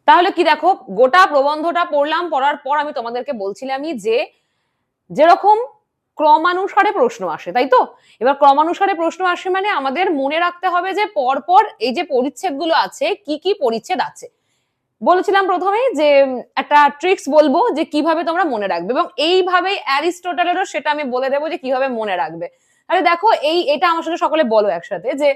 তাহলে কি দেখো, গোটা প্রবন্ধটা পড়লাম, পড়ার পর আমি তোমাদেরকে বলছিলামই যে যেরকম ক্রমানুসারে প্রশ্ন আসে, তাই তো? এবার ক্রমানুসারে প্রশ্ন আসে মানে আমাদের মনে রাখতে হবে যে পরপর এই যে পরিচ্ছেদগুলো আছে, কি কি পরিচ্ছেদ আছে। বলেছিলাম প্রথমেই যে একটা ট্রিক্স বলবো যে কিভাবে তোমরা মনে রাখবে, এবং এইভাবেই অ্যারিস্টটলেরও সেটা আমি বলে দেবো যে কিভাবে মনে রাখবে। তাহলে দেখো, এটা আমার সাথে সকলে বলো একসাথে, যে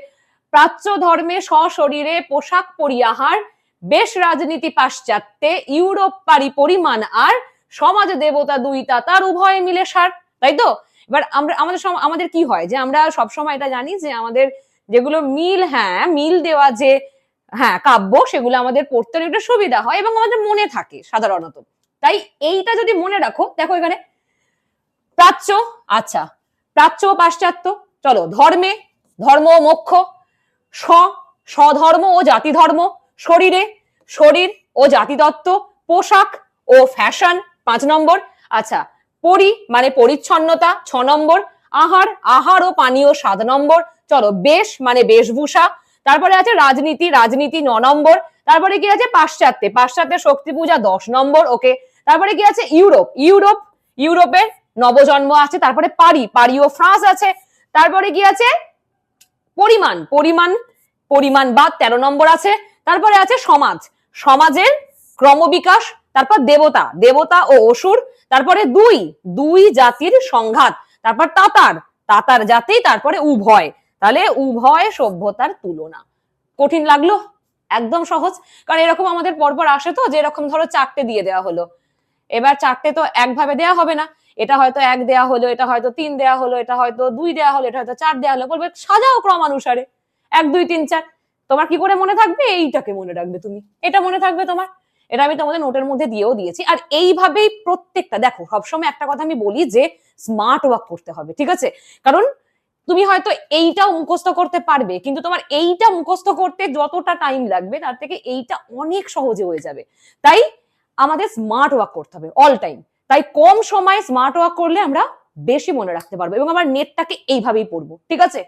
প্রাচ্য ধর্মে সশরীরে পোশাক পরিয়াহার, বেশ রাজনীতি পাশ্চাত্যে ইউরোপ পারি পরিমাণ আর, সমাজ দেবতা দুইটা তার উভয় মিলে সার। তাই তো? এবার আমাদের কি হয় যে আমরা সবসময় এটা জানি যে আমাদের যেগুলো মিল, হ্যাঁ মিল দেওয়া যে কাব্য, সেগুলো আমাদের পড়তে একটু সুবিধা হয় এবং আমাদের মনে থাকে সাধারণত। তাই এইটা যদি মনে রাখো, দেখো এখানে প্রাচ্য, আচ্ছা প্রাচ্য পাশ্চাত্য, চলো ধর্মে, ধর্ম ও মোক্ষ, স্বধর্ম ও জাতি ধর্ম, শরীরে, শরীর ও জাতিতত্ত্ব, পোশাক ও ফ্যাশন 5 নম্বর, আচ্ছা পরি মানে পরিচ্ছন্নতা 6 নম্বর, আহার, আহার ও পানীয় 7 নম্বর, চলো বেশ মানে বেশভূষা, তারপরে আছে রাজনীতি, রাজনীতি 9 নম্বর, তারপরে কি আছে পাশ্চাত্যে, পাশ্চাত্যের শক্তি পূজা 10 নম্বর, ওকে। তারপরে কি আছে ইউরোপ, ইউরোপের নবজন্ম আছে, তারপরে পারি, পারি ও ফ্রান্স আছে, তারপরে কি আছে পরিমাণ, পরিমাণ বা 13 নম্বর আছে, তারপরে আছে সমাজ, সমাজের ক্রমবিকাশ, তারপর দেবতা, দেবতা ও অসুর, তারপরে দুই জাতির সংঘাত, তারপর তাতার জাতি, তারপরে উভয়, তাহলে উভয় সভ্যতার তুলনা। কঠিন লাগলো? একদম সহজ, কারণ এরকম আমাদের পরপর আসে তো, যে এরকম ধরো 4টে দিয়ে দেওয়া হলো, এবার 4টে তো একভাবে দেওয়া হবে না, এটা হয়তো 1 দেওয়া হলো, এটা হয়তো 3 দেওয়া হলো, এটা হয়তো 2 দেওয়া হলো, এটা হয়তো 4 দেওয়া হলো, বলবে সাজাও ক্রমানুসারে 1 2 3 4। তোমার কি করে মনে থাকবে? এইটাকে মনে রাখবে তুমি, এটা মনে থাকবে তোমার। এটা আমি তোমাদের নোটের মধ্যে দিয়েও দিয়েছি। আর এইভাবেই প্রত্যেকটা, দেখো সবসময় একটা কথা আমি বলি যে স্মার্ট ওয়ার্ক করতে হবে, ঠিক আছে? কারণ তুমি হয়তো এইটাও মুখস্থ করতে পারবে, কিন্তু তোমার এইটা মুখস্থ করতে যতটা টাইম লাগবে তার থেকে এইটা অনেক সহজে হয়ে যাবে। তাই আমাদের স্মার্ট ওয়ার্ক করতে হবে অল টাইম। তাই কম সময়ে স্মার্ট ওয়ার্ক করলে আমরা বেশি মনে রাখতে পারবো, এবং আমার নেটটাকে এইভাবেই পড়বো, ঠিক আছে?